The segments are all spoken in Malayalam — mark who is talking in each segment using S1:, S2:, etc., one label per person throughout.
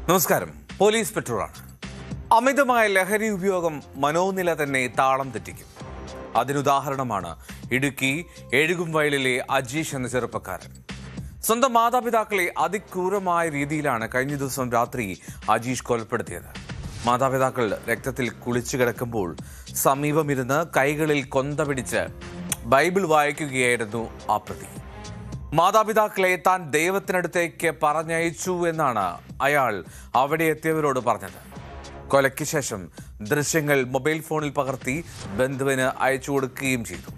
S1: നമസ്കാരം. പോലീസ് പെട്രോളാണ്. അമിതമായ ലഹരി ഉപയോഗം മനോനില തന്നെ താളം തെറ്റിക്കും. അതിനുദാഹരണമാണ് ഇടുക്കി എഴുകുംവയലിലെ അജീഷ് എന്ന ചെറുപ്പക്കാരൻ. സ്വന്തം മാതാപിതാക്കളെ അതിക്രൂരമായ രീതിയിലാണ് കഴിഞ്ഞ ദിവസം രാത്രി അജീഷ് കൊലപ്പെടുത്തിയത്. മാതാപിതാക്കൾ രക്തത്തിൽ കുളിച്ചു കിടക്കുമ്പോൾ സമീപമിരുന്ന് കൈകളിൽ കൊന്ത പിടിച്ച് ബൈബിൾ വായിക്കുകയായിരുന്നു ആ പ്രതി. മാതാപിതാക്കളെ താൻ ദൈവത്തിനടുത്തേക്ക് പറഞ്ഞയച്ചു എന്നാണ് അയാൾ അവിടെ എത്തിയവരോട് പറഞ്ഞത്. കൊലയ്ക്ക് ശേഷം ദൃശ്യങ്ങൾ മൊബൈൽ ഫോണിൽ പകർത്തി ബന്ധുവിന് അയച്ചു കൊടുക്കുകയും ചെയ്തു.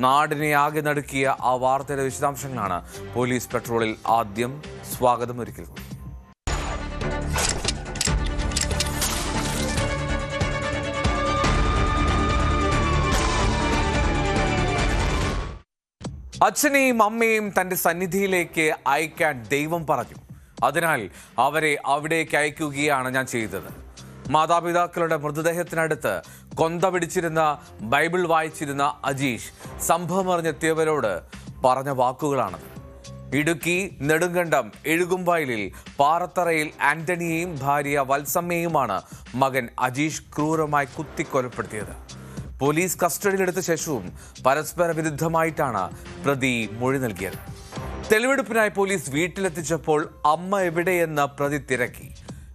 S1: നാടിനെ ആകെ നടുക്കിയ ആ വാർത്തയുടെ വിശദാംശങ്ങളാണ് പോലീസ് പെട്രോളിൽ ആദ്യം. സ്വാഗതം ഒരിക്കൽ കൂടി. അച്ഛനെയും അമ്മയെയും തന്റെ സന്നിധിയിലേക്ക് അയക്കാൻ ദൈവം പറഞ്ഞു. അതിനാൽ അവരെ അവിടേക്ക് അയക്കുകയാണ് ഞാൻ ചെയ്തത്. മാതാപിതാക്കളുടെ മൃതദേഹത്തിനടുത്ത് കൊന്ത പിടിച്ചിരുന്ന ബൈബിൾ വായിച്ചിരുന്ന അജീഷ് സംഭവം അറിഞ്ഞെത്തിയവരോട് പറഞ്ഞ വാക്കുകളാണത്. ഇടുക്കി നെടുങ്കണ്ടം എഴുകുംവയലിൽ പാറത്തറയിൽ ആന്റണിയെയും ഭാര്യ വത്സമ്മയെയുമാണ് മകൻ അജീഷ് ക്രൂരമായി കുത്തിക്കൊലപ്പെടുത്തിയത്. പോലീസ് കസ്റ്റഡിയിലെടുത്ത ശേഷവും പരസ്പര വിരുദ്ധമായിട്ടാണ് പ്രതി മൊഴി നൽകിയത്. തെളിവെടുപ്പിനായി പോലീസ് വീട്ടിലെത്തിച്ചപ്പോൾ അമ്മ എവിടെയെന്ന് പ്രതി തിരക്കി.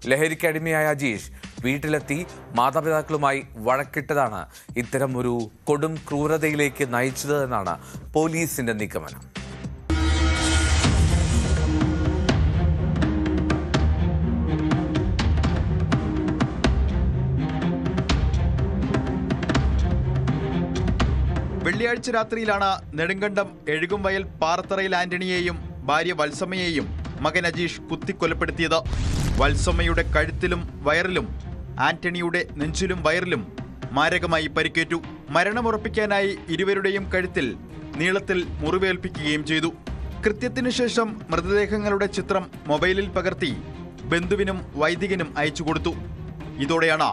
S1: ലഹരിക്കടിമയായ അജീഷ് വീട്ടിലെത്തി മാതാപിതാക്കളുമായി വഴക്കിട്ടതാണ് ഇത്തരം ഒരു കൊടും ക്രൂരതയിലേക്ക് നയിച്ചത് എന്നാണ് പോലീസിന്റെ നിഗമനം.
S2: വെള്ളിയാഴ്ച രാത്രിയിലാണ് നെടുങ്കണ്ടം എഴുകുംവയൽ പാറത്തറയിൽ ആന്റണിയെയും ഭാര്യ വത്സമ്മയെയും മകൻ അജീഷ് കുത്തിക്കൊലപ്പെടുത്തിയത്. വത്സമ്മയുടെ കഴുത്തിലും വയറിലും ആന്റണിയുടെ നെഞ്ചിലും വയറിലും മാരകമായി പരിക്കേറ്റു. മരണമുറപ്പിക്കാനായി ഇരുവരുടെയും കഴുത്തിൽ നീളത്തിൽ മുറിവേൽപ്പിക്കുകയും ചെയ്തു. കൃത്യത്തിനു ശേഷം മൃതദേഹങ്ങളുടെ ചിത്രം മൊബൈലിൽ പകർത്തി ബന്ധുവിനും വൈദികനും അയച്ചു കൊടുത്തു. ഇതോടെയാണ്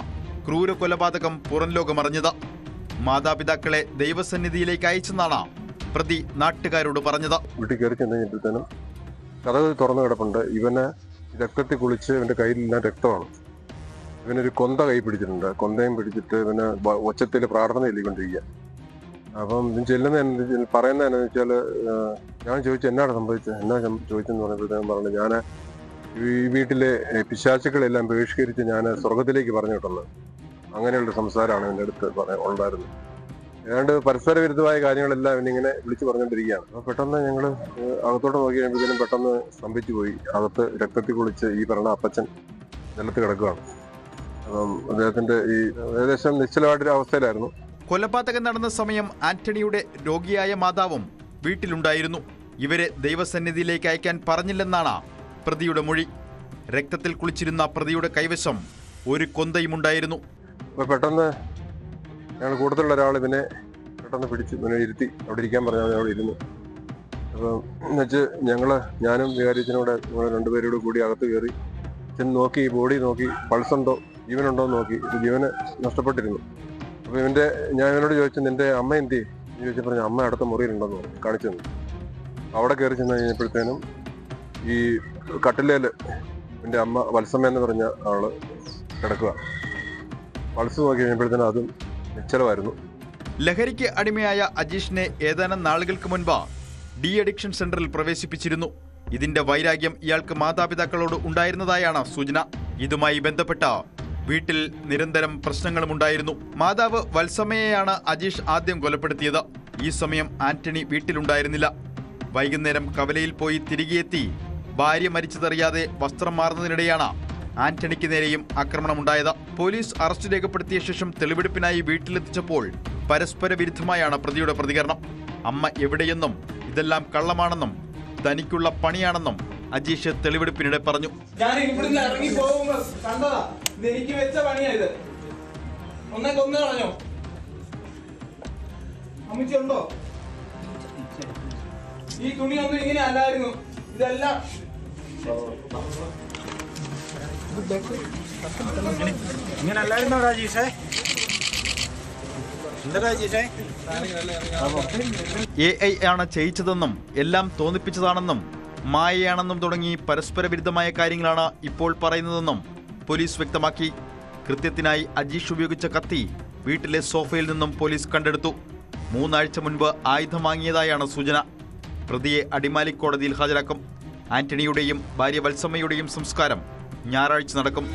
S2: ക്രൂര കൊലപാതകം പുറംലോകമറിഞ്ഞത്. മാതാപിതാക്കളെ ദൈവസന്നിധിയിലേക്ക് അയച്ചെന്നാണ് പ്രതി നാട്ടുകാരോട് പറഞ്ഞത്.
S3: വീട്ടിൽ കയറി ചെന്ന് കഴിഞ്ഞപ്പോഴത്തേനും കഥകൾ തുറന്നു കിടപ്പുണ്ട്. ഇവന് രക്തത്തിൽ കുളിച്ച് ഇവന്റെ കയ്യിലെല്ലാം രക്തമാണ്. ഇവനൊരു കൊന്ത കൈ പിടിച്ചിട്ടുണ്ട്. കൊന്തയും പിടിച്ചിട്ട് ഇവന് ഒച്ചത്തിൽ പ്രാർത്ഥന ചൊല്ലിക്കൊണ്ടിരിക്കുക. അപ്പം ഇവൻ ചെല്ലുന്ന പറയുന്നത് എന്നാന്ന് വെച്ചാൽ, ഞാൻ ചോദിച്ചു എന്നാണ് സംഭവിച്ചത്, എന്നാ ചോദിച്ചെന്ന് പറഞ്ഞപ്പോഴത്തേനും പറഞ്ഞു, ഞാൻ ഈ വീട്ടിലെ പിശാചുക്കളെല്ലാം ബഹിഷ്കരിച്ച് ഞാൻ സ്വർഗത്തിലേക്ക് പറഞ്ഞു വിട്ടുള്ളത്. അങ്ങനെയുള്ള സംസാരമാണ് എൻ്റെ അടുത്ത് ഉണ്ടായിരുന്നത്. ഏതാണ്ട് പരസ്പര വിരുദ്ധമായ കാര്യങ്ങളെല്ലാം ഇവനിങ്ങനെ വിളിച്ചു പറഞ്ഞുകൊണ്ടിരിക്കുകയാണ്. അപ്പോൾ പെട്ടെന്ന് ഞങ്ങൾ അകത്തോട്ട് നോക്കി കഴിയുമ്പോഴത്തേനും പെട്ടെന്ന് സ്തംഭിച്ചു പോയി. അകത്ത് രക്തത്തിൽ കുളിച്ച് ഈ പറഞ്ഞ അപ്പച്ചൻ നിലത്ത് കിടക്കുകയാണ്. അപ്പം അദ്ദേഹത്തിന്റെ ഈ ഏകദേശം നിശ്ചലമായിട്ടൊരു അവസ്ഥയിലായിരുന്നു.
S2: കൊലപാതകം നടന്ന സമയം ആന്റണിയുടെ രോഗിയായ മാതാവും വീട്ടിലുണ്ടായിരുന്നു. ഇവരെ ദൈവസന്നിധിയിലേക്ക് അയക്കാൻ പറഞ്ഞില്ലെന്നാണ് പ്രതിയുടെ മൊഴി. രക്തത്തിൽ കുളിച്ചിരുന്ന പ്രതിയുടെ കൈവശം ഒരു കൊന്തയുമുണ്ടായിരുന്നു.
S3: അപ്പോൾ പെട്ടെന്ന് ഞങ്ങൾ കൂടുതലുള്ള ഒരാൾ ഇവനെ പെട്ടെന്ന് പിടിച്ച് ഇവനെ ഇരുത്തി അവിടെ ഇരിക്കാൻ പറഞ്ഞാൽ അവിടെ ഇരുന്നു. അപ്പം എന്നുവെച്ച് ഞാനും വികാരിച്ചനോടെ രണ്ടുപേരോട് കൂടി അകത്ത് കയറി ചെന്ന് നോക്കി, ബോഡി നോക്കി, പൾസുണ്ടോ, ജീവനുണ്ടോ എന്ന് നോക്കി. ജീവന് നഷ്ടപ്പെട്ടിരുന്നു. അപ്പോൾ ഞാൻ ഇവനോട് ചോദിച്ചു, നിന്റെ അമ്മ എന്തി ചോദിച്ചപ്പോൾ പറഞ്ഞു, അമ്മ അടുത്ത മുറിയിലുണ്ടെന്ന് പറഞ്ഞു കാണിച്ചു തന്നു. അവിടെ കയറി ചെന്ന് കഴിഞ്ഞപ്പോഴത്തേനും ഈ കട്ടിലേൽ എൻ്റെ അമ്മ വത്സമ്മ എന്ന് പറഞ്ഞ ആള് കിടക്കുക. പൾസ് നോക്കി കഴിഞ്ഞപ്പോഴത്തേനും അതും നിശ്ചലമായിരുന്നു.
S2: ലഹരിക്ക് അടിമയായ അജീഷിനെ ഏതാനും നാളുകൾക്ക് മുൻപ് ഡി അഡിക്ഷൻ സെന്ററിൽ പ്രവേശിപ്പിച്ചിരുന്നു. ഇതിന്റെ വൈരാഗ്യം ഇയാൾക്ക് മാതാപിതാക്കളോട് ഉണ്ടായിരുന്നതായാണ് സൂചന. ഇതുമായി ബന്ധപ്പെട്ട വീട്ടിൽ നിരന്തരം പ്രശ്നങ്ങളും ഉണ്ടായിരുന്നു. മാതാവ് വത്സമ്മയെയാണ് അജീഷ് ആദ്യം കൊലപ്പെടുത്തിയത്. ഈ സമയം ആന്റണി വീട്ടിലുണ്ടായിരുന്നില്ല. വൈകുന്നേരം കവലയിൽ പോയി തിരികെ എത്തി ഭാര്യ മരിച്ചതറിയാതെ വസ്ത്രം മാറുന്നതിനിടെയാണ് ആന്റണിക്ക് നേരെയും ആക്രമണമുണ്ടായത്. പോലീസ് അറസ്റ്റ് രേഖപ്പെടുത്തിയ ശേഷം തെളിവെടുപ്പിനായി വീട്ടിലെത്തിച്ചപ്പോൾ പരസ്പര വിരുദ്ധമായാണ് പ്രതിയുടെ പ്രതികരണം. അമ്മ എവിടെയെന്നും ഇതെല്ലാം കള്ളമാണെന്നും തനിക്കുള്ള പണിയാണെന്നും അജീഷ് തെളിവെടുപ്പിനിടെ പറഞ്ഞു.
S4: ഞാൻ ഇവിടുന്ന് ഇറങ്ങി പോകുമ്പോ കണ്ടതാ, ഇത് എനിക്ക് വെച്ച പണിയായത്. ഒന്നെ കൊന്നു കളഞ്ഞോ? അമ്മച്ചുണ്ടോ? ഈ തുണിയൊന്നും ഇങ്ങനെ അല്ലായിരുന്നു. ഇതെല്ലാം
S5: ഇങ്ങനെ അല്ലായിരുന്നോ രാജീഷേ?
S2: AI ആണ് ചെയ്യിച്ചതെന്നും എല്ലാം തോന്നിപ്പിച്ചതാണെന്നും മായയാണെന്നും തുടങ്ങി പരസ്പര വിരുദ്ധമായ കാര്യങ്ങളാണ് ഇപ്പോൾ പറയുന്നതെന്നും പോലീസ് വ്യക്തമാക്കി. കൃത്യത്തിനായി അജീഷ് ഉപയോഗിച്ച കത്തി വീട്ടിലെ സോഫയിൽ നിന്നും പോലീസ് കണ്ടെടുത്തു. 3 ആഴ്ച മുൻപ് ആയുധം വാങ്ങിയതായാണ് സൂചന. പ്രതിയെ അടിമാലി കോടതിയിൽ ഹാജരാക്കും. ആന്റണിയുടെയും ഭാര്യ വത്സമ്മയുടെയും സംസ്കാരം ഞായറാഴ്ച നടക്കും.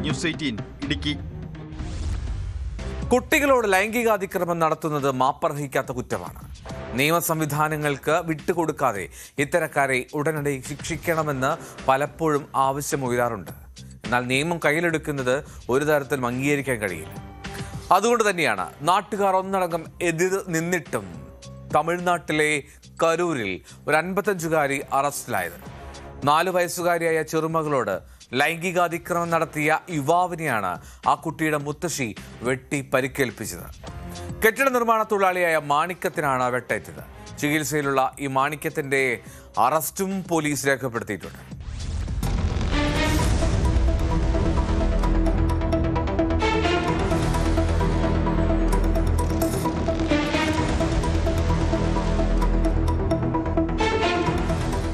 S2: ന്യൂസ് 18 ഇടുക്കി.
S1: കുട്ടികളോട് ലൈംഗികാതിക്രമം നടത്തുന്നത് മാപ്പർഹിക്കാത്ത കുറ്റമാണ്. നിയമ സംവിധാനങ്ങൾക്ക് വിട്ടുകൊടുക്കാതെ ഇത്തരക്കാരെ ഉടനടി ശിക്ഷിക്കണമെന്ന് പലപ്പോഴും ആവശ്യമുയരാറുണ്ട്. എന്നാൽ നിയമം കയ്യിലെടുക്കുന്നത് ഒരു തരത്തിലും അംഗീകരിക്കാൻ കഴിയില്ല. അതുകൊണ്ട് തന്നെയാണ് നാട്ടുകാർ ഒന്നടങ്കം എതിർ നിന്നിട്ടും തമിഴ്നാട്ടിലെ കരൂരിൽ ഒരു 55-കാരി അറസ്റ്റിലായത്. 4 വയസ്സുകാരിയായ ചെറുമകളോട് ലൈംഗികാതിക്രമം നടത്തിയ യുവാവിനെയാണ് ആ കുട്ടിയുടെ മുത്തശ്ശി വെട്ടി പരിക്കേൽപ്പിച്ചത്. കെട്ടിട നിർമ്മാണ തൊഴിലാളിയായ മാണിക്കത്തിനാണ് വെട്ടേറ്റത്. ചികിത്സയിലുള്ള ഈ മാണിക്കത്തിന്റെ അറസ്റ്റും പോലീസ് രേഖപ്പെടുത്തിയിട്ടുണ്ട്.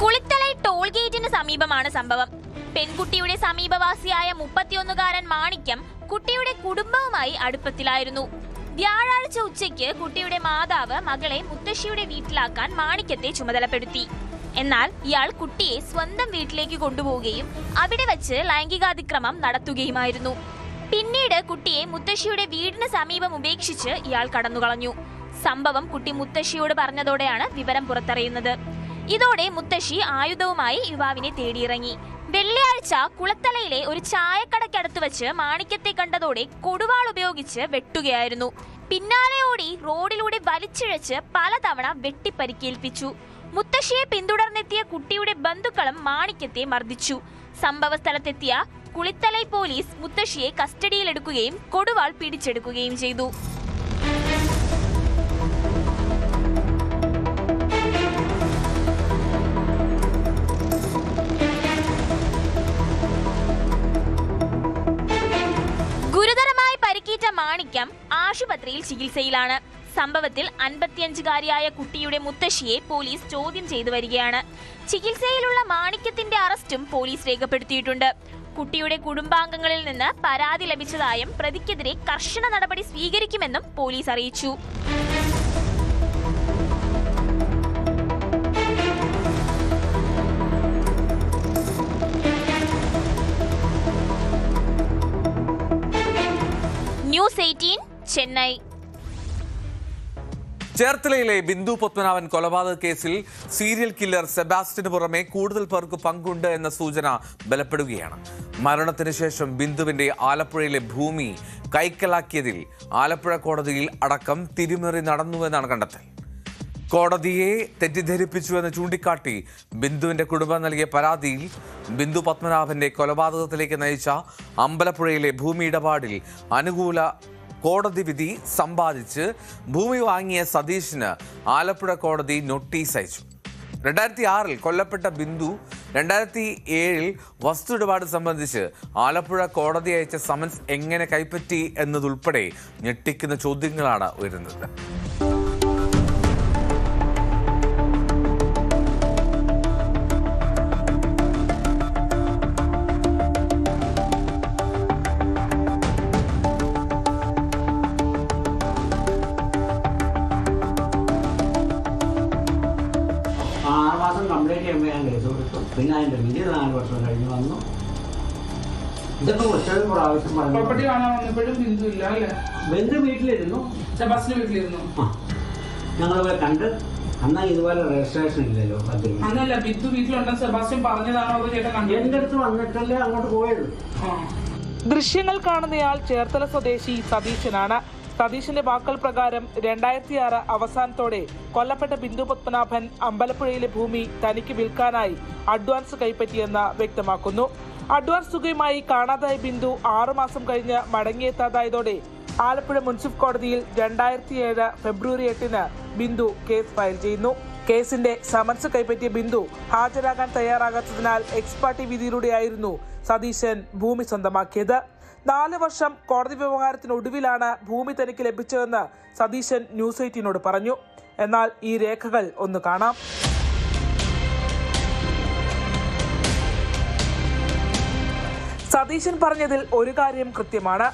S6: കുളിത്തലൈ ടോൾ ഗേറ്റിന് സമീപമാണ് സംഭവം. പെൺകുട്ടിയുടെ സമീപവാസിയായ 31-കാരൻ മാണിക്യം കുട്ടിയുടെ കുടുംബവുമായി അടുപ്പത്തിലായിരുന്നു. വ്യാഴാഴ്ച ഉച്ചയ്ക്ക് കുട്ടിയുടെ മാതാവ് മകളെ മുത്തശ്ശിയുടെ വീട്ടിലാക്കാൻ മാണിക്യത്തെ ചുമതലപ്പെടുത്തി. എന്നാൽ ഇയാൾ കുട്ടിയെ സ്വന്തം വീട്ടിലേക്ക് കൊണ്ടുപോവുകയും അവിടെ വച്ച് ലൈംഗികാതിക്രമം നടത്തുകയുമായിരുന്നു. പിന്നീട് കുട്ടിയെ മുത്തശ്ശിയുടെ വീടിന് സമീപം ഉപേക്ഷിച്ച് ഇയാൾ കടന്നുകളഞ്ഞു. സംഭവം കുട്ടി മുത്തശ്ശിയോട് പറഞ്ഞതോടെയാണ് വിവരം പുറത്തറിയുന്നത്. ഇതോടെ മുത്തശ്ശി ആയുധവുമായി യുവാവിനെ തേടിയിറങ്ങി. വെള്ളിയാഴ്ച കുളത്തലയിലെ ഒരു ചായക്കടയ്ക്കടുത്ത് വെച്ച് മാണിക്യത്തെ കണ്ടതോടെ കൊടുവാൾ ഉപയോഗിച്ച് വെട്ടുകയായിരുന്നു. പിന്നാലെ ഓടി റോഡിലൂടെ വലിച്ചിഴച്ച് പലതവണ വെട്ടിപ്പരിക്കേൽപ്പിച്ചു. മുത്തശ്ശിയെ പിന്തുടർന്നെത്തിയ കുട്ടിയുടെ ബന്ധുക്കളും മാണിക്യത്തെ മർദ്ദിച്ചു. സംഭവ സ്ഥലത്തെത്തിയ കുളിത്തലൈ പോലീസ് മുത്തശ്ശിയെ കസ്റ്റഡിയിലെടുക്കുകയും കൊടുവാൾ പിടിച്ചെടുക്കുകയും ചെയ്തു. ഗുരുതരമായി പരിക്കേറ്റ മാണിക്യം ആശുപത്രിയിൽ ചികിത്സയിലാണ്. സംഭവത്തിൽ 55-കാരിയായ കുട്ടിയുടെ മുത്തശ്ശിയെ പോലീസ് ചോദ്യം ചെയ്തു വരികയാണ്. ചികിത്സയിലുള്ള മാണിക്യത്തിന്റെ അറസ്റ്റും പോലീസ് രേഖപ്പെടുത്തിയിട്ടുണ്ട്. കുട്ടിയുടെ കുടുംബാംഗങ്ങളിൽ നിന്ന് പരാതി ലഭിച്ചതായും പ്രതിക്കെതിരെ കർശന നടപടി സ്വീകരിക്കുമെന്നും പോലീസ് അറിയിച്ചു. ന്യൂസ് 18 ചെന്നൈ.
S1: ചേർത്തലയിലെ ബിന്ദു പത്മനാഭൻ കൊലപാതക കേസിൽ സീരിയൽ കില്ലർ സെബാസ്റ്റ്യന് പുറമെ കൂടുതൽ പേർക്ക് പങ്കുണ്ട് എന്ന സൂചന ബലപ്പെടുകയാണ്. മരണത്തിന് ശേഷം ബിന്ദുവിന്റെ ആലപ്പുഴയിലെ ഭൂമി കൈക്കലാക്കിയതിൽ ആലപ്പുഴ കോടതിയിൽ അടക്കം തിരിമറി നടന്നുവെന്നാണ് കണ്ടെത്തൽ. കോടതിയെ തെറ്റിദ്ധരിപ്പിച്ചുവെന്ന് ചൂണ്ടിക്കാട്ടി ബിന്ദുവിന്റെ കുടുംബം നൽകിയ പരാതിയിൽ ബിന്ദു പത്മനാഭന്റെ കൊലപാതകത്തിലേക്ക് നയിച്ച അമ്പലപ്പുഴയിലെ ഭൂമി ഇടപാടിൽ അനുകൂല കോടതി വിധി സമ്പാദിച്ച് ഭൂമി വാങ്ങിയ സതീഷിന് ആലപ്പുഴ കോടതി നോട്ടീസ് അയച്ചു. 2006 കൊല്ലപ്പെട്ട ബിന്ദു 2007 വസ്തു ഇടപാട് സംബന്ധിച്ച് ആലപ്പുഴ കോടതി അയച്ച സമൻസ് എങ്ങനെ കൈപ്പറ്റി എന്നതുൾപ്പെടെ ഞെട്ടിക്കുന്ന ചോദ്യങ്ങളാണ് ഉയരുന്നത്.
S5: കംപ്ലൈൻറ്റ് ചെയ്യുമ്പോൾ ഞാൻ കേസ് കൊടുത്തു. പിന്നെ അതിൻ്റെ വിധി 4 വർഷം കഴിഞ്ഞ് വന്നു. ഇതൊക്കെ ഒറ്റ പ്രാവശ്യം
S4: പ്രോപ്പർട്ടി കാണാൻ വന്നപ്പോഴും ബിന്ദു ഇല്ല അല്ലേ?
S5: ബന്ധു വീട്ടിലിരുന്നു,
S4: സെബാസ്റ്റിന്റെ വീട്ടിലിരുന്നു.
S5: ഞങ്ങളിവിടെ കണ്ട്. അന്നാ ഇതുപോലെ രജിസ്ട്രേഷൻ ഇല്ലല്ലോ.
S4: അന്നല്ല ബിന്ദു വീട്ടിലുണ്ടെന്ന് സെബാസ്റ്റ്യൻ പറഞ്ഞതാണോ അതോ ചേട്ടൻ കണ്ടു?
S5: എൻ്റെ അടുത്ത് വന്നിട്ടല്ലേ അങ്ങോട്ട് പോയത്.
S7: ദൃശ്യങ്ങൾ കാണുന്നയാൾ ചേർത്തല സ്വദേശി സതീശനാണ്. സതീഷിന്റെ വാക്കുകൾ പ്രകാരം 2006 അവസാനത്തോടെ കൊല്ലപ്പെട്ട ബിന്ദു പത്മനാഭൻ അമ്പലപ്പുഴയിലെ ഭൂമി തനിക്ക് വിൽക്കാനായി അഡ്വാൻസ് കൈപ്പറ്റിയെന്ന് വ്യക്തമാക്കുന്നു. അഡ്വാൻസ് തുകയുമായി കാണാതായ ബിന്ദു 6 മാസം കഴിഞ്ഞ് മടങ്ങിയെത്താതായതോടെ ആലപ്പുഴ മുനിസിപ്പൽ കോടതിയിൽ 2007 ഫെബ്രുവരി 8 ബിന്ദു കേസ് ഫയൽ ചെയ്യുന്നു. കേസിന്റെ സമൻസ് കൈപ്പറ്റിയ ബിന്ദു ഹാജരാകാൻ തയ്യാറാകാത്തതിനാൽ എക്സ് പാർട്ടി വിധിയിലൂടെയായിരുന്നു സതീശൻ ഭൂമി സ്വന്തമാക്കിയത്. 4 വർഷം കോടതി വ്യവഹാരത്തിനൊടുവിലാണ് ഭൂമി തനിക്ക് ലഭിച്ചതെന്ന് സതീശൻ ന്യൂസ് 18നോട് പറഞ്ഞു. എന്നാൽ ഈ രേഖകൾ ഒന്ന് കാണാം. സതീശൻ പറഞ്ഞതിൽ ഒരു കാര്യം കൃത്യമാണ്.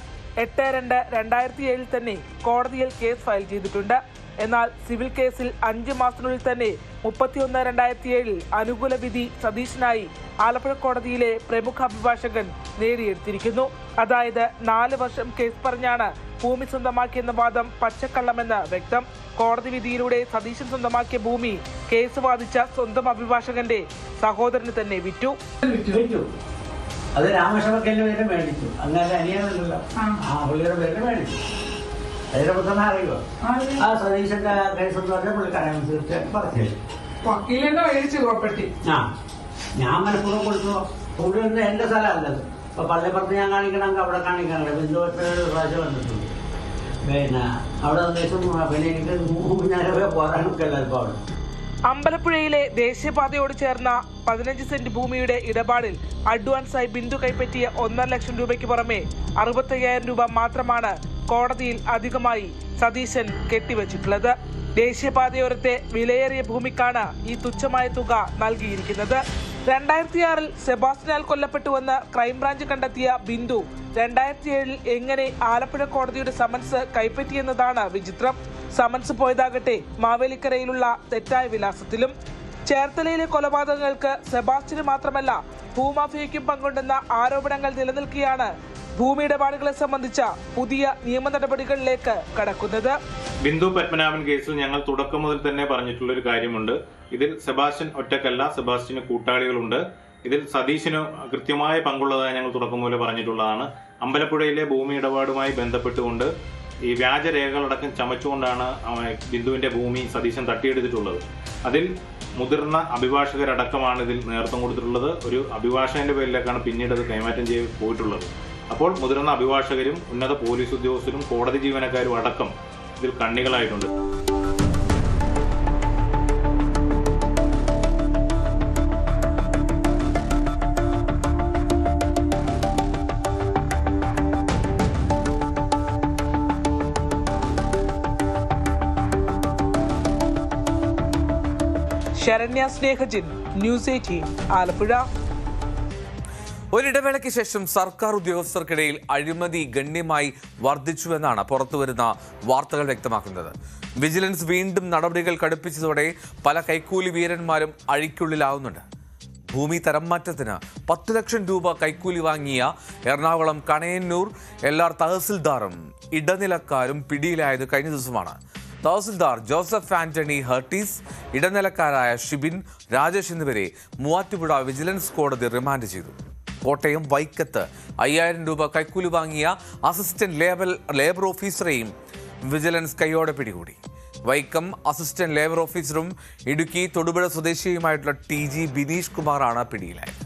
S7: 8/2/2007 തന്നെ കോടതിയിൽ കേസ് ഫയൽ ചെയ്തിട്ടുണ്ട്. എന്നാൽ സിവിൽ കേസിൽ 5 മാസത്തിനുള്ളിൽ തന്നെ 31/2007 അനുകൂല വിധി സതീശനായി ആലപ്പുഴ കോടതിയിലെ പ്രമുഖ അഭിഭാഷകൻ നേടിയെടുത്തിരിക്കുന്നു. അതായത് 4 വർഷം കേസ് പറഞ്ഞാണ് ഭൂമി സ്വന്തമാക്കിയെന്ന വാദം പച്ചക്കള്ളമെന്ന് വ്യക്തം. കോടതി വിധിയിലൂടെ സതീശൻ സ്വന്തമാക്കിയ ഭൂമി കേസ് വാദിച്ച സ്വന്തം അഭിഭാഷകന്റെ സഹോദരന് തന്നെ വിറ്റു.
S5: അത് രാമകൃഷ്ണന്റെ പേര് മേടിച്ചു. അങ്ങനെ അനിയനല്ലോ, പുള്ളിയുടെ പേര് മേടിച്ചു. അതിനെ പുറത്തന്നെ അറിയുമോ? ആ സതീശന്റെ കേസ് എന്ന് പറഞ്ഞാൽ പുള്ളിക്കാരൻ തീർച്ചയായിട്ടും പറഞ്ഞു. ഞാൻ മലപ്പുറം കൊടുത്തു. പുള്ളി എന്റെ സ്ഥലമല്ലത്. ഇപ്പൊ പള്ളിപ്പുറത്ത് ഞാൻ കാണിക്കണമെങ്കിൽ അവിടെ കാണിക്കണല്ലോ. ബിന്ദുവത്തിന് പ്രാവശ്യം വന്നിട്ടുണ്ട്. പിന്നെ അവിടെ വന്നിട്ടും പിന്നെ എനിക്ക് ഞാൻ പോരാനൊക്കെ അല്ല ഇപ്പൊ അവിടെ.
S7: അമ്പലപ്പുഴയിലെ ദേശീയപാതയോട് ചേർന്ന 15 സെന്റ് ഭൂമിയുടെ ഇടപാടിൽ അഡ്വാൻസായി ബിന്ദു കൈപ്പറ്റിയ 1.5 ലക്ഷം രൂപയ്ക്ക് പുറമെ 65,000 രൂപ മാത്രമാണ് കോടതിയിൽ അധികമായി സതീശൻ കെട്ടിവച്ചിട്ടുള്ളത്. ദേശീയപാതയോരത്തെ വിലയേറിയ ഭൂമിക്കാണ് ഈ തുച്ഛമായ തുക നൽകിയിരിക്കുന്നത്. 2006 സെബാസ്റ്റ്യനാൽ കൊല്ലപ്പെട്ടുവെന്ന് ക്രൈംബ്രാഞ്ച് കണ്ടെത്തിയ ബിന്ദു 2007 എങ്ങനെ ആലപ്പുഴ കോടതിയുടെ സമൻസ് കൈപ്പറ്റിയെന്നതാണ് വിചിത്രം. സമൻസ് പോയതാകട്ടെ മാവേലിക്കരയിലുള്ള തെറ്റായ വിലാസത്തിലും. ചേർത്തലയിലെ കൊലപാതകങ്ങൾക്ക് സെബാസ്റ്റ്യന് മാത്രമല്ല ഭൂമാഫിയയ്ക്കും പങ്കുണ്ടെന്ന ആരോപണങ്ങൾ നിലനിൽക്കെയാണ് ഭൂമി ഇടപാടുകളെ സംബന്ധിച്ച പുതിയ നിയമ നടപടികളിലേക്ക് കടക്കുന്നത്.
S8: ബിന്ദു പത്മനാഭൻ കേസിൽ ഞങ്ങൾ തുടക്കം മുതൽ തന്നെ പറഞ്ഞിട്ടുള്ള ഒരു കാര്യമുണ്ട്. ഇതിൽ സെബാസ്റ്റ്യൻ ഒറ്റക്കല്ല, സെബാസ്റ്റ്യന് കൂട്ടാളികളുണ്ട്. ഇതിൽ സതീശന് കൃത്യമായ പങ്കുള്ളതായി ഞങ്ങൾ തുടക്കം മുതൽ പറഞ്ഞിട്ടുള്ളതാണ്. അമ്പലപ്പുഴയിലെ ഭൂമി ഇടപാടുമായി ബന്ധപ്പെട്ടുകൊണ്ട് ഈ വ്യാജരേഖകളടക്കം ചമച്ചുകൊണ്ടാണ് ബിന്ദുവിന്റെ ഭൂമി സതീശൻ തട്ടിയെടുത്തിട്ടുള്ളത്. അതിൽ മുതിർന്ന അഭിഭാഷകരടക്കമാണ് ഇതിൽ നേതൃത്വം കൊടുത്തിട്ടുള്ളത്. ഒരു അഭിഭാഷകന്റെ പേരിലേക്കാണ് പിന്നീട് അത് കൈമാറ്റം ചെയ്ത് പോയിട്ടുള്ളത്. അപ്പോൾ മുതിർന്ന അഭിഭാഷകരും ഉന്നത പോലീസ് ഉദ്യോഗസ്ഥരും കോടതി ജീവനക്കാരും അടക്കം ഇതിൽ കണ്ണികളായിട്ടുണ്ട്.
S7: ശരണ്യ സ്നേഹജിൻ, ന്യൂസ് 18 ആലപ്പുഴ.
S1: ഒരിടവേളയ്ക്ക് ശേഷം സർക്കാർ ഉദ്യോഗസ്ഥർക്കിടയിൽ അഴിമതി ഗണ്യമായി വർദ്ധിച്ചുവെന്നാണ് പുറത്തുവരുന്ന വാർത്തകൾ വ്യക്തമാക്കുന്നത്. വിജിലൻസ് വീണ്ടും നടപടികൾ കടുപ്പിച്ചതോടെ പല കൈക്കൂലി വീരന്മാരും അഴിക്കുള്ളിലാവുന്നുണ്ട്. ഭൂമി തരംമാറ്റത്തിന് 10 ലക്ഷം രൂപ കൈക്കൂലി വാങ്ങിയ എറണാകുളം കണയന്നൂർ LR തഹസിൽദാറും ഇടനിലക്കാരും പിടിയിലായത് കഴിഞ്ഞ ദിവസമാണ്. തഹസിൽദാർ ജോസഫ് ആന്റണി ഹർട്ടീസ്, ഇടനിലക്കാരായ ഷിബിൻ, രാജേഷ് എന്നിവരെ മൂവാറ്റുപുഴ വിജിലൻസ് കോടതി റിമാൻഡ് ചെയ്തു. കോട്ടയം വൈക്കത്ത് 5000 രൂപ കൈക്കൂലി വാങ്ങിയ അസിസ്റ്റന്റ് ലേബർ ഓഫീസറെയും വിജിലൻസ് കൈയോടെ പിടികൂടി. വൈക്കം അസിസ്റ്റന്റ് ലേബർ ഓഫീസറും ഇടുക്കി തൊടുപുഴ സ്വദേശിയുമായിട്ടുള്ള TG ബിനീഷ് കുമാറാണ് പിടിയിലായത്.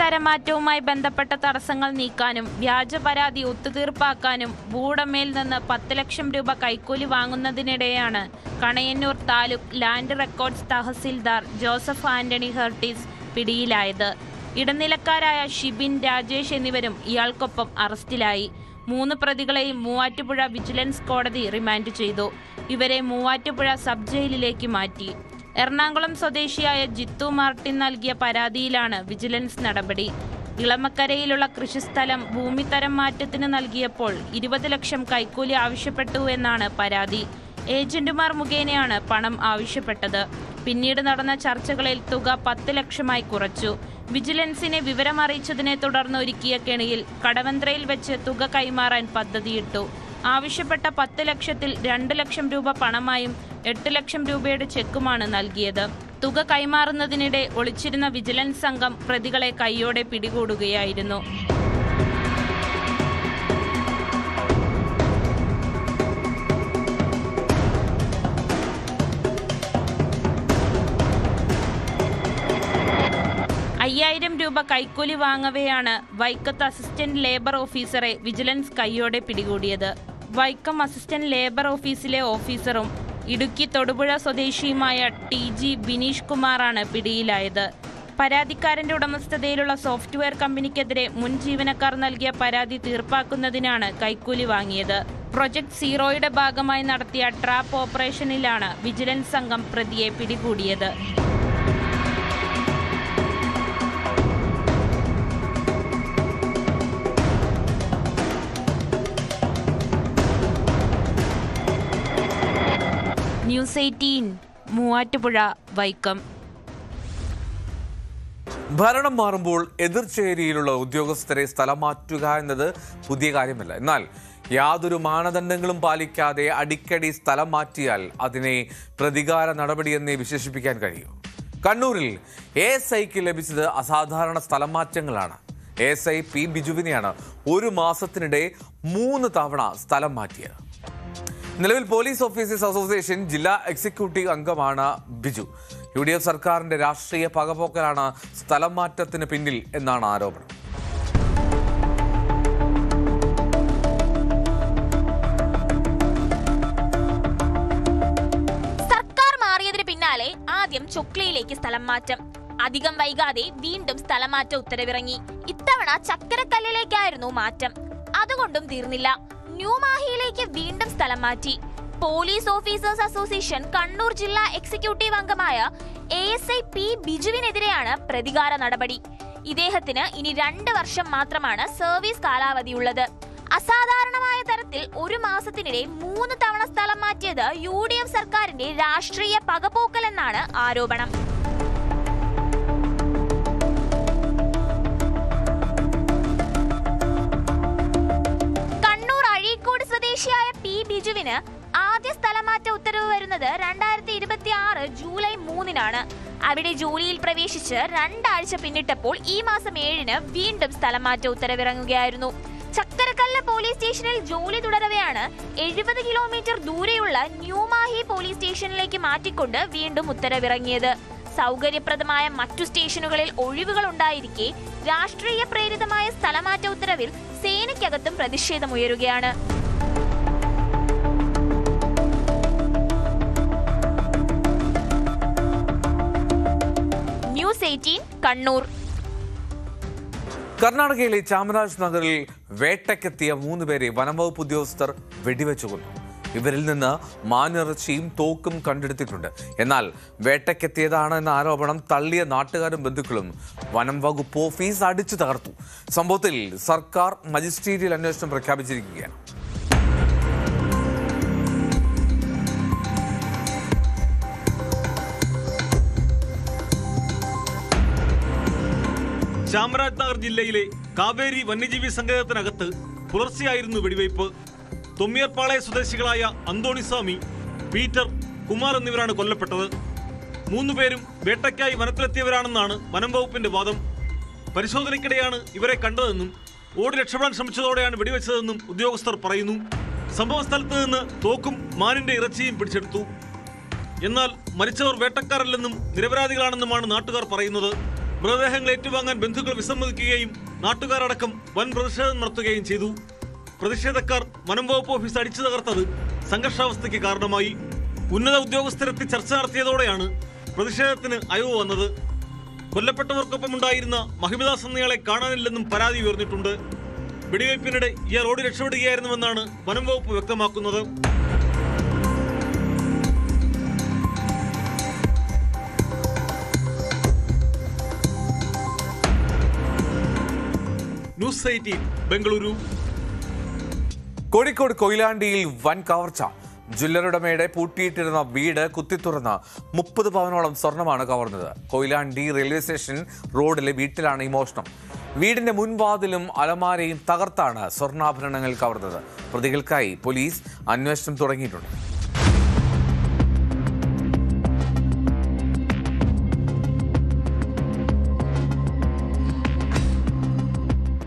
S6: തരമാറ്റവുമായി ബന്ധപ്പെട്ട തടസ്സങ്ങൾ നീക്കാനും വ്യാജ പരാതി ഒത്തുതീർപ്പാക്കാനും ഭൂവുടമയിൽ നിന്ന് 10 ലക്ഷം രൂപ കൈക്കൂലി വാങ്ങുന്നതിനിടെയാണ് Kanayannur taluk land records tahsildar Joseph Antony ഹർട്ടീസ് പിടിയിലായത്. ഇടനിലക്കാരായ ഷിബിൻ, രാജേഷ് എന്നിവരും ഇയാൾക്കൊപ്പം അറസ്റ്റിലായി. 3 പ്രതികളെയും മൂവാറ്റുപുഴ വിജിലൻസ് കോടതി റിമാൻഡ് ചെയ്തു. ഇവരെ മൂവാറ്റുപുഴ സബ് ജയിലിലേക്ക് മാറ്റി. എറണാകുളം സ്വദേശിയായ ജിത്തു മാർട്ടിൻ നൽകിയ പരാതിയിലാണ് വിജിലൻസ് നടപടി. ഇളമക്കരയിലുള്ള കൃഷിസ്ഥലം ഭൂമി തരം മാറ്റത്തിന് നൽകിയപ്പോൾ 20 ലക്ഷം കൈക്കൂലി ആവശ്യപ്പെട്ടു എന്നാണ് പരാതി. ഏജന്റുമാർ മുഖേനയാണ് പണം ആവശ്യപ്പെട്ടത്. പിന്നീട് നടന്ന ചർച്ചകളിൽ തുക 10 ലക്ഷമായി കുറച്ചു. വിജിലൻസിനെ വിവരമറിയിച്ചതിനെ തുടർന്ന് ഒരുക്കിയ കെണിയിൽ കടവന്ത്രയിൽ വെച്ച് തുക കൈമാറാൻ പദ്ധതിയിട്ടു. ആവശ്യപ്പെട്ട 10 ലക്ഷത്തിൽ 2 ലക്ഷം രൂപ പണമായും 8 ലക്ഷം രൂപയുടെ ചെക്കുമാണ് നൽകിയത്. തുക കൈമാറുന്നതിനിടെ ഒളിച്ചിരുന്ന വിജിലൻസ് സംഘം പ്രതികളെ കൈയോടെ പിടികൂടുകയായിരുന്നു.
S9: 10,000 രൂപ കൈക്കൂലി വാങ്ങവെയാണ് വൈക്കത്ത് അസിസ്റ്റന്റ് ലേബർ ഓഫീസറെ വിജിലൻസ് കൈയോടെ പിടികൂടിയത്. വൈക്കം അസിസ്റ്റന്റ് ലേബർ ഓഫീസിലെ ഓഫീസറും ഇടുക്കി തൊടുപുഴ സ്വദേശിയുമായ TG ബിനീഷ് കുമാറാണ് പിടിയിലായത്. പരാതിക്കാരന്റെ ഉടമസ്ഥതയിലുള്ള സോഫ്റ്റ്വെയർ കമ്പനിക്കെതിരെ മുൻ ജീവനക്കാർ നൽകിയ പരാതി തീർപ്പാക്കുന്നതിനാണ് കൈക്കൂലി വാങ്ങിയത്. പ്രൊജക്ട് സീറോയുടെ ഭാഗമായി നടത്തിയ ട്രാപ്പ് ഓപ്പറേഷനിലാണ് വിജിലൻസ് സംഘം പ്രതിയെ പിടികൂടിയത്. ന്യൂസ് 18 മൂവാറ്റുപുഴ വൈക്കം.
S1: ഭരണം മാറുമ്പോൾ എതിർചേരിയിലുള്ള ഉദ്യോഗസ്ഥരെ സ്ഥലം മാറ്റുക എന്നത് പുതിയ കാര്യമല്ല. എന്നാൽ യാതൊരു മാനദണ്ഡങ്ങളും പാലിക്കാതെ അടിക്കടി സ്ഥലം മാറ്റിയാൽ അതിനെ പ്രതികാര നടപടിയെന്നേ വിശേഷിപ്പിക്കാൻ കഴിയൂ. കണ്ണൂരിൽ ASIക്ക് ലഭിച്ചത് അസാധാരണ സ്ഥലം മാറ്റങ്ങളാണ്. ASI P ബിജുവിനെയാണ് ഒരു മാസത്തിനിടെ 3 തവണ സ്ഥലം മാറ്റിയത്. നിലവിൽ പോലീസ് ഓഫീസേഴ്സ് അസോസിയേഷൻ ജില്ലാ എക്സിക്യൂട്ടീവ് അംഗമാണ് ബിജു. UDF സർക്കാരിന്റെ രാഷ്ട്രീയ പകപോക്കലാണ് സ്ഥലം മാറ്റത്തിന് പിന്നിൽ എന്നാണ് ആരോപണം.
S6: സർക്കാർ മാറിയതിന് പിന്നാലെ ആദ്യം ചൊക്ലിയിലേക്ക് സ്ഥലം മാറ്റം. അധികം വൈകാതെ വീണ്ടും സ്ഥലമാറ്റ ഉത്തരവിറങ്ങി. ഇത്തവണ ചക്കരക്കല്ലിലേക്കായിരുന്നു മാറ്റം. അതുകൊണ്ടും തീർന്നില്ല, ന്യൂമാഹിയിലേക്ക് വീണ്ടും സ്ഥലം മാറ്റി. പോലീസ് ഓഫീസേഴ്സ് അസോസിയേഷൻ കണ്ണൂർ ജില്ലാ എക്സിക്യൂട്ടീവ് അംഗമായ ASI P ബിജുവിനെതിരെയാണ് പ്രതികാര നടപടി. ഇദ്ദേഹത്തിന് ഇനി 2 വർഷം മാത്രമാണ് സർവീസ് കാലാവധിയുള്ളത്. അസാധാരണമായ തരത്തിൽ ഒരു മാസത്തിനിടെ 3 തവണ സ്ഥലം മാറ്റിയത് UDF സർക്കാരിന്റെ രാഷ്ട്രീയ പകപോക്കലെന്നാണ് ആരോപണം. സ്വദേശിയായ P ബിജുവിന് ആദ്യ സ്ഥലമാറ്റ ഉത്തരവ് വരുന്നത് 2026 ജൂലൈ 3-നാണ്. അവിടെ ജോലിയിൽ പ്രവേശിച്ച് 2 ആഴ്ച പിന്നിട്ടപ്പോൾ ഈ മാസം 7-ന് വീണ്ടും സ്ഥലമാറ്റ ഉത്തരവിറങ്ങുകയായിരുന്നു. ചക്കരക്കല്ല് പോലീസ് സ്റ്റേഷനിൽ ജോലി തുടരവെയാണ് 70 കിലോമീറ്റർ ദൂരെയുള്ള ന്യൂമാഹി പോലീസ് സ്റ്റേഷനിലേക്ക് മാറ്റിക്കൊണ്ട് വീണ്ടും ഉത്തരവിറങ്ങിയത്. സൗകര്യപ്രദമായ മറ്റു സ്റ്റേഷനുകളിൽ ഒഴിവുകൾ ഉണ്ടായിരിക്കെ രാഷ്ട്രീയ പ്രേരിതമായ സ്ഥലമാറ്റ ഉത്തരവിൽ സേനയ്ക്കകത്തും പ്രതിഷേധമുയരുകയാണ്. ന്യൂസ് 18 കണ്ണൂർ.
S1: കർണാടകയിലെ ചാമരാജ് നഗറിൽ വേട്ടയ്ക്കെത്തിയ 3 പേരെ വനംവകുപ്പ് ഉദ്യോഗസ്ഥർ വെടിവെച്ചു കൊന്നു. ഇവരിൽ നിന്ന് മാനിറച്ചിയും തോക്കും കണ്ടെടുത്തിട്ടുണ്ട്. എന്നാൽ വേട്ടയ്ക്കെത്തിയതാണ് എന്ന ആരോപണം തള്ളിയ നാട്ടുകാരും ബന്ധുക്കളും വനം വകുപ്പ് ഓഫീസ് അടിച്ചു തകർത്തു. സംഭവത്തിൽ സർക്കാർ മജിസ്ട്രേറ്റിയൽ അന്വേഷണം പ്രഖ്യാപിച്ചിരിക്കുകയാണ്.
S10: ചാമരാജ്നഗർ ജില്ലയിലെ കാവേരി വന്യജീവി സങ്കേതത്തിനകത്ത് പുലർച്ചെയായിരുന്നു വെടിവയ്പ്. തൊമ്മിയർപ്പാളയ സ്വദേശികളായ അന്തോണിസ്വാമി, പീറ്റർ, കുമാർ എന്നിവരാണ് കൊല്ലപ്പെട്ടത്. 3 പേരും വേട്ടയ്ക്കായി വനത്തിലെത്തിയവരാണെന്നാണ് വനം വകുപ്പിന്റെ വാദം. പരിശോധനയ്ക്കിടെയാണ് ഇവരെ കണ്ടതെന്നും ഓടി രക്ഷപ്പെടാൻ ശ്രമിച്ചതോടെയാണ് വെടിവെച്ചതെന്നും ഉദ്യോഗസ്ഥർ പറയുന്നു. സംഭവ സ്ഥലത്ത് നിന്ന് തോക്കും മാനിന്റെ ഇറച്ചിയും പിടിച്ചെടുത്തു. എന്നാൽ മരിച്ചവർ വേട്ടക്കാരല്ലെന്നും നിരപരാധികളാണെന്നുമാണ് നാട്ടുകാർ പറയുന്നത്. മൃതദേഹങ്ങൾ ഏറ്റുവാങ്ങാൻ ബന്ധുക്കൾ വിസമ്മതിക്കുകയും നാട്ടുകാരടക്കം വൻ പ്രതിഷേധം നടത്തുകയും ചെയ്തു. പ്രതിഷേധക്കാർ വനം വകുപ്പ് ഓഫീസ് അടിച്ചു തകർത്തത് സംഘർഷാവസ്ഥയ്ക്ക് കാരണമായി. ഉന്നത ഉദ്യോഗസ്ഥരെത്തി ചർച്ച നടത്തിയതോടെയാണ് പ്രതിഷേധത്തിന് അയവ് വന്നത്. കൊല്ലപ്പെട്ടവർക്കൊപ്പമുണ്ടായിരുന്ന മഹിമദാസ് എന്നയാളെ കാണാനില്ലെന്നും പരാതി ഉയർന്നിട്ടുണ്ട്. വെടിവയ്പ്പിനിടെ ഇയാൾ ഓടി രക്ഷപ്പെടുകയായിരുന്നുവെന്നാണ് വനം വകുപ്പ് വ്യക്തമാക്കുന്നത്. ന്യൂസ് 18 ബംഗളൂരു.
S1: കോഴിക്കോട് കൊയിലാണ്ടിയിൽ വൻ കവർച്ച. ജ്വല്ലറുടമയുടെ പൂട്ടിയിട്ടിരുന്ന വീട് കുത്തിത്തുറന്ന് 30 പവനോളം സ്വർണ്ണമാണ് കവർന്നത്. കൊയിലാണ്ടി റെയിൽവേ സ്റ്റേഷൻ റോഡിലെ വീട്ടിലാണ് ഈ മോഷണം. വീടിന്റെ മുൻവാതിലും അലമാരയും തകർത്താണ് സ്വർണ്ണാഭരണങ്ങൾ കവർന്നത്. പ്രതികൾക്കായി പോലീസ് അന്വേഷണം തുടങ്ങിയിട്ടുണ്ട്.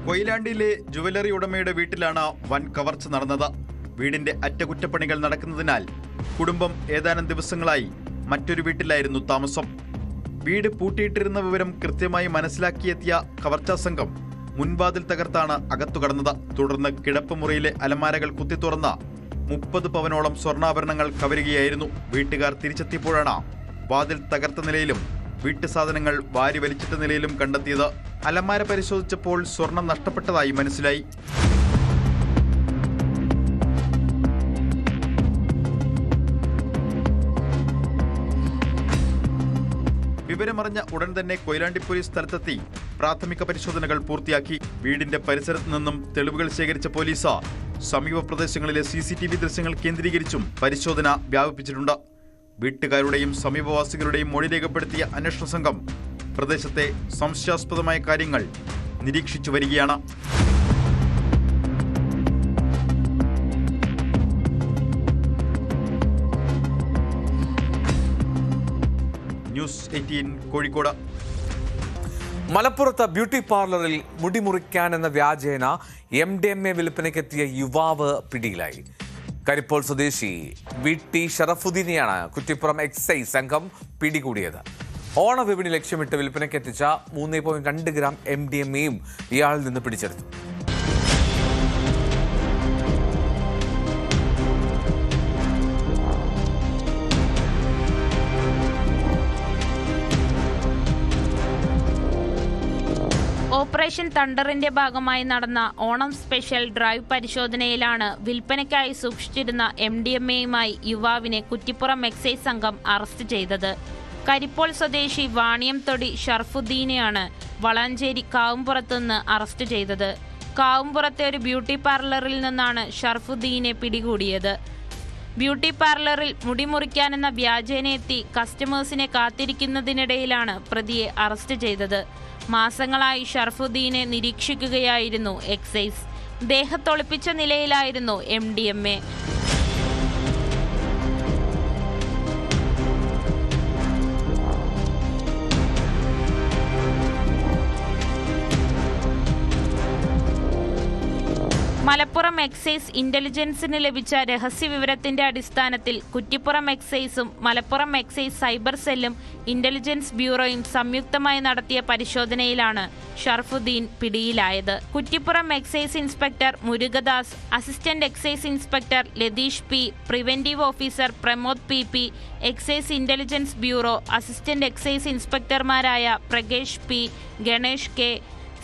S2: കൊയിലാണ്ടിയിലെ ജുവലറി ഉടമയുടെ വീട്ടിലാണ് വൻ കവർച്ച നടന്നത്. വീടിന്റെ അറ്റകുറ്റപ്പണികൾ നടക്കുന്നതിനാൽ കുടുംബം ഏതാനും ദിവസങ്ങളായി മറ്റൊരു വീട്ടിലായിരുന്നു താമസം. വീട് പൂട്ടിയിട്ടിരുന്ന വിവരം കൃത്യമായി മനസ്സിലാക്കിയെത്തിയ കവർച്ചാ സംഘം മുൻവാതിൽ തകർത്താണ് അകത്തു കടന്നത്. തുടർന്ന് കിടപ്പുമുറിയിലെ അലമാരകൾ കുത്തിത്തുറന്ന 30 പവനോളം സ്വർണ്ണാഭരണങ്ങൾ കവരുകയായിരുന്നു. വീട്ടുകാർ തിരിച്ചെത്തിയപ്പോഴാണ് വാതിൽ തകർത്ത നിലയിലും വീട്ടുസാധനങ്ങൾ വാരി വലിച്ചിട്ട നിലയിലും കണ്ടെത്തിയത്. അലമാര പരിശോധിച്ചപ്പോൾ സ്വർണം നഷ്ടപ്പെട്ടതായി മനസ്സിലായി. വിവരമറിഞ്ഞ ഉടൻ തന്നെ കൊയിലാണ്ടി പോലീസ് സ്ഥലത്തെത്തി പ്രാഥമിക പരിശോധനകൾ പൂർത്തിയാക്കി. വീടിന്റെ പരിസരത്ത് നിന്നും തെളിവുകൾ ശേഖരിച്ച പോലീസ് സമീപ പ്രദേശങ്ങളിലെ CCTV ദൃശ്യങ്ങൾ കേന്ദ്രീകരിച്ചും പരിശോധന വ്യാപിപ്പിച്ചിട്ടുണ്ട്. വീട്ടുകാരുടെയും സമീപവാസികളുടെയും മൊഴി രേഖപ്പെടുത്തിയ അന്വേഷണ സംഘം പ്രദേശത്തെ സംശയാസ്പദമായ കാര്യങ്ങൾ നിരീക്ഷിച്ചു വരികയാണ്. ന്യൂസ് 18 കോഴിക്കോട്.
S1: മലപ്പുറത്ത് ബ്യൂട്ടി പാർലറിൽ മുടി മുറിക്കാനെന്ന വ്യാജേന MDMA വിൽപ്പനയ്ക്കെത്തിയ യുവാവ് പിടിയിലായി. കരിപ്പോൾ സ്വദേശി VT ഷറഫുദ്ദീനെയാണ് കുറ്റിപ്പുറം എക്സൈസ് സംഘം പിടികൂടിയത്. ഓണവിപണി ലക്ഷ്യമിട്ട് വിൽപ്പനയ്ക്കെത്തിച്ച 3.2 ഗ്രാം MDMAയും ഇയാളിൽ നിന്ന് പിടിച്ചെടുത്തു.
S9: ഓപ്പറേഷൻ തണ്ടറിന്റെ ഭാഗമായി നടന്ന ഓണം സ്പെഷ്യൽ ഡ്രൈവ് പരിശോധനയിലാണ് വിൽപ്പനയ്ക്കായി സൂക്ഷിച്ചിരുന്ന MDMAയുമായി യുവാവിനെ കുറ്റിപ്പുറം എക്സൈസ് സംഘം അറസ്റ്റ് ചെയ്തത്. കരിപ്പോൾ സ്വദേശി വാണിയംതൊടി ഷറഫുദ്ദീനെയാണ് വളാഞ്ചേരി കാവുംപുറത്തുനിന്ന് അറസ്റ്റ് ചെയ്തത്. കാവുംപുറത്തെ ഒരു ബ്യൂട്ടി പാർലറിൽ നിന്നാണ് ഷറഫുദ്ദീനെ പിടികൂടിയത്. ബ്യൂട്ടി പാർലറിൽ മുടി മുറിക്കാനെന്ന വ്യാജേനയെത്തി കസ്റ്റമേഴ്സിനെ കാത്തിരിക്കുന്നതിനിടയിലാണ് പ്രതിയെ അറസ്റ്റ് ചെയ്തത്. മാസങ്ങളായി ഷറഫുദ്ദീനെ നിരീക്ഷിക്കുകയായിരുന്നു എക്സൈസ്. ദേഹത്തൊളിപ്പിച്ച നിലയിലായിരുന്നു MDMA. മലപ്പുറം എക്സൈസ് ഇന്റലിജൻസിന് ലഭിച്ച രഹസ്യവിവരത്തിന്റെ അടിസ്ഥാനത്തിൽ കുറ്റിപ്പുറം എക്സൈസും മലപ്പുറം എക്സൈസ് സൈബർ സെല്ലും ഇന്റലിജൻസ് ബ്യൂറോയും സംയുക്തമായി നടത്തിയ പരിശോധനയിലാണ് ഷറഫുദ്ദീൻ പിടിയിലായത്. Kuttippuram excise inspector Murugadas, assistant excise inspector Latheesh P, preventive officer Pramod PP, excise intelligence bureau assistant excise ഇൻസ്പെക്ടർമാരായ Prakesh P, Ganesh K,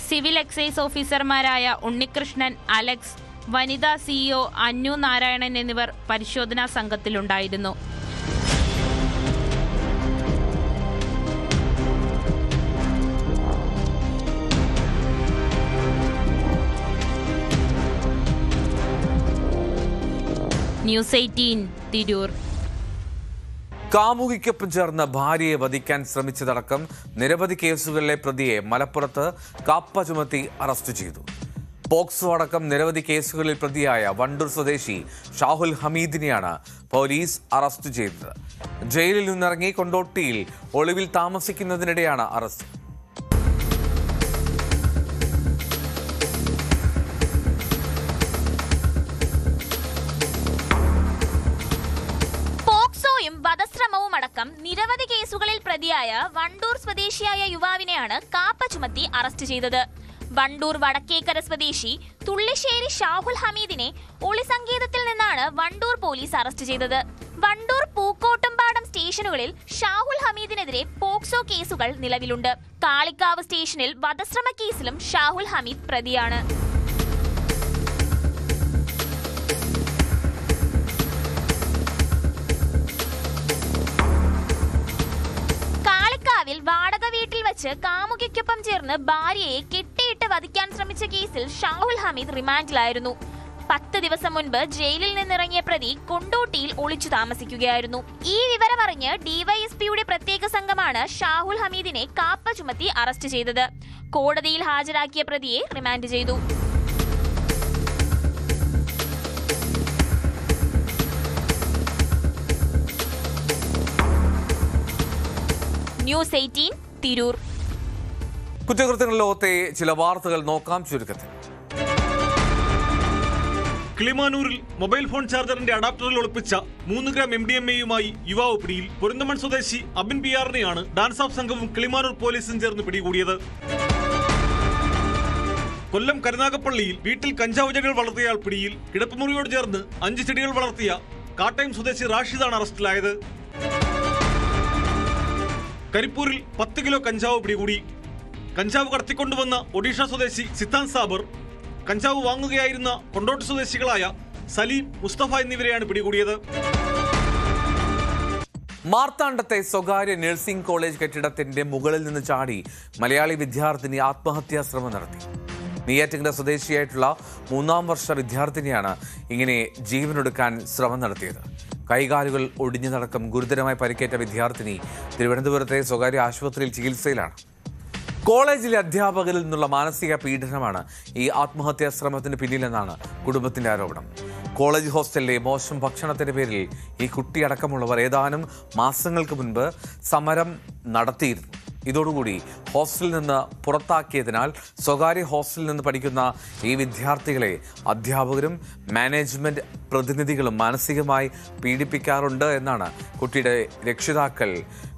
S9: civil excise ഓഫീസർമാരായ ഉണ്ണികൃഷ്ണൻ, അലക്സ്, വനിതാ CEO അന്നു നാരായണൻ എന്നിവർ പരിശോധനാ സംഘത്തിലുണ്ടായിരുന്നു. ന്യൂസ് 18 തിരൂർ.
S1: കാമുകിക്കൊപ്പം ചേർന്ന് ഭാര്യയെ വധിക്കാൻ ശ്രമിച്ചതടക്കം നിരവധി കേസുകളിലെ പ്രതിയെ മലപ്പുറത്ത് കാപ്പ ചുമത്തി അറസ്റ്റ് ചെയ്തു. പോക്സോ അടക്കം നിരവധി കേസുകളിൽ പ്രതിയായ വണ്ടൂർ സ്വദേശി ഷാഹുൽ ഹമീദിനെയാണ് പോലീസ് അറസ്റ്റ് ചെയ്തത്. ജയിലിൽ നിന്നിറങ്ങി കൊണ്ടോട്ടിയിൽ ഒളിവിൽ താമസിക്കുന്നതിനിടെയാണ് അറസ്റ്റ്.
S6: വധശ്രമവും അടക്കം നിരവധി കേസുകളിൽ പ്രതിയായ വണ്ടൂർ സ്വദേശിയായ യുവാവിനെയാണ് കാപ്പ ചുമത്തി അറസ്റ്റ് ചെയ്തത്. വണ്ടൂർ വടക്കേക്കര സ്വദേശി തുള്ളിശ്ശേരി ഷാഹുൽ ഹമീദിനെ ഒളിസങ്കേതത്തിൽ നിന്നാണ് വണ്ടൂർ പോലീസ് അറസ്റ്റ് ചെയ്തത്. വണ്ടൂർ പൂക്കോട്ടുംപാടം സ്റ്റേഷനുകളിൽ ഷാഹുൽ ഹമീദിനെതിരെ പോക്സോ കേസുകൾ നിലവിലുണ്ട്. കാളിക്കാവ് സ്റ്റേഷനിൽ വധശ്രമ കേസിലും ഷാഹുൽ ഹമീദ് പ്രതിയാണ്. വാടക വീട്ടിൽ വെച്ച് കാമുകിക്കൊപ്പം ചേർന്ന് ഭാര്യയെ കെട്ടിയിട്ട് വധിക്കാൻ ശ്രമിച്ച കേസിൽ ഷാഹുൽ ഹമീദ് റിമാൻഡിലായിരുന്നു. 10 ദിവസം മുൻപ് ജയിലിൽ നിന്നിറങ്ങിയ പ്രതി കൊണ്ടോട്ടിയിൽ ഒളിച്ചു താമസിക്കുകയായിരുന്നു. ഈ വിവരമറിഞ്ഞ് ഡിവൈഎസ്പിയുടെ പ്രത്യേക സംഘമാണ് ഷാഹുൽ ഹമീദിനെ കാപ്പ ചുമത്തി അറസ്റ്റ് ചെയ്തത്. കോടതിയിൽ ഹാജരാക്കിയ പ്രതിയെ റിമാൻഡ് ചെയ്തു. ന്യൂസ് 18 തിരൂർ.
S1: കുറ്റകൃത്യങ്ങളുടെ ലോകത്തെ ചില വാർത്തകൾ നോക്കാം ചുരുക്കത്തിൽ.
S10: കിളിമാനൂരിൽ മൊബൈൽ ഫോൺ ചാർജറിന്റെ അഡാപ്റ്ററിൽ ഒളിപ്പിച്ച 3 ഗ്രാം MDMA-യുമായി യുവാവ് പിടിയിൽ. പൊരിന്തമൺ സ്വദേശി അബിൻ PR-നെയാണ് ഡാൻസ് ഓഫ് സംഘവും കിളിമാനൂർ പോലീസും ചേർന്ന് പിടികൂടിയത്. കൊല്ലം കരുനാഗപ്പള്ളിയിൽ വീട്ടിൽ കഞ്ചാവ് ചെടികൾ വളർത്തിയയാൾ പിടിയിൽ. കിടപ്പുമുറിയോട് ചേർന്ന് 5 ചെടികൾ വളർത്തിയ കാട്ടയം സ്വദേശി റാഷിദാണ് അറസ്റ്റിലായത്. കരിപ്പൂരിൽ 10 കിലോ കഞ്ചാവ് പിടികൂടി. കഞ്ചാവ് കടത്തിക്കൊണ്ടുവന്ന ഒഡീഷ സ്വദേശി സിത്താൻ സാബർ, കഞ്ചാവ് വാങ്ങുകയായിരുന്ന കൊണ്ടോട്ട് സ്വദേശികളായ സലീം, മുസ്തഫ എന്നിവരെയാണ് പിടികൂടിയത്.
S1: മാർത്താണ്ഡത്തെ സ്വകാര്യ നഴ്സിംഗ് കോളേജ് കെട്ടിടത്തിന്റെ മുകളിൽ നിന്ന് ചാടി മലയാളി വിദ്യാർത്ഥിനി ആത്മഹത്യാ ശ്രമം നടത്തി. നെയ്യാറ്റിൻകര സ്വദേശിയായിട്ടുള്ള 3ാം വർഷ വിദ്യാർത്ഥിനിയാണ് ഇങ്ങനെ ജീവനൊടുക്കാൻ ശ്രമം നടത്തിയത്. കൈകാലുകൾ ഒടിഞ്ഞതടക്കം ഗുരുതരമായി പരിക്കേറ്റ വിദ്യാർത്ഥിനി തിരുവനന്തപുരത്തെ സ്വകാര്യ ആശുപത്രിയിൽ ചികിത്സയിലാണ്. കോളേജിലെ അധ്യാപകരിൽ നിന്നുള്ള മാനസിക പീഡനമാണ് ഈ ആത്മഹത്യാ ശ്രമത്തിന് പിന്നിലെന്നാണ് കുടുംബത്തിന്റെ ആരോപണം. കോളേജ് ഹോസ്റ്റലിലെ മോശം ഭക്ഷണത്തിന്റെ പേരിൽ ഈ കുട്ടിയടക്കമുള്ളവർ ഏതാനും മാസങ്ങൾക്ക് മുൻപ് സമരം നടത്തിയിരുന്നു. ഇതോടുകൂടി ഹോസ്റ്റലിൽ നിന്ന് പുറത്താക്കിയതിനാൽ സ്വകാര്യ ഹോസ്റ്റലിൽ നിന്ന് പഠിക്കുന്ന ഈ വിദ്യാർത്ഥികളെ അധ്യാപകരും മാനേജ്മെന്റ് പ്രതിനിധികളും മാനസികമായി പീഡിപ്പിക്കാറുണ്ട് എന്നാണ് കുട്ടിയുടെ രക്ഷിതാക്കൾ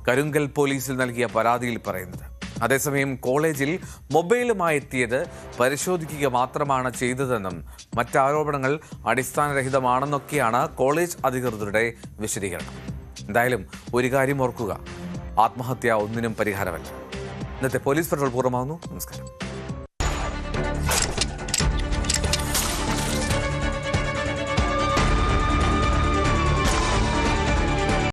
S1: കരുങ്കൽ പോലീസിൽ നൽകിയ പരാതിയിൽ പറയുന്നത്. അതേസമയം കോളേജിൽ മൊബൈലുമായി എത്തിയത് പരിശോധിക്കുക മാത്രമാണ് ചെയ്തതെന്നും മറ്റാരോപണങ്ങൾ അടിസ്ഥാനരഹിതമാണെന്നൊക്കെയാണ് കോളേജ് അധികൃതരുടെ വിശദീകരണം. എന്തായാലും ഒരു കാര്യം ഓർക്കുക, ആത്മഹത്യ ഒന്നിനും പരിഹാരമല്ല. ഇന്നത്തെ പോലീസ് പെട്രോൾ പൂർണ്ണമാകുന്നു. നമസ്കാരം.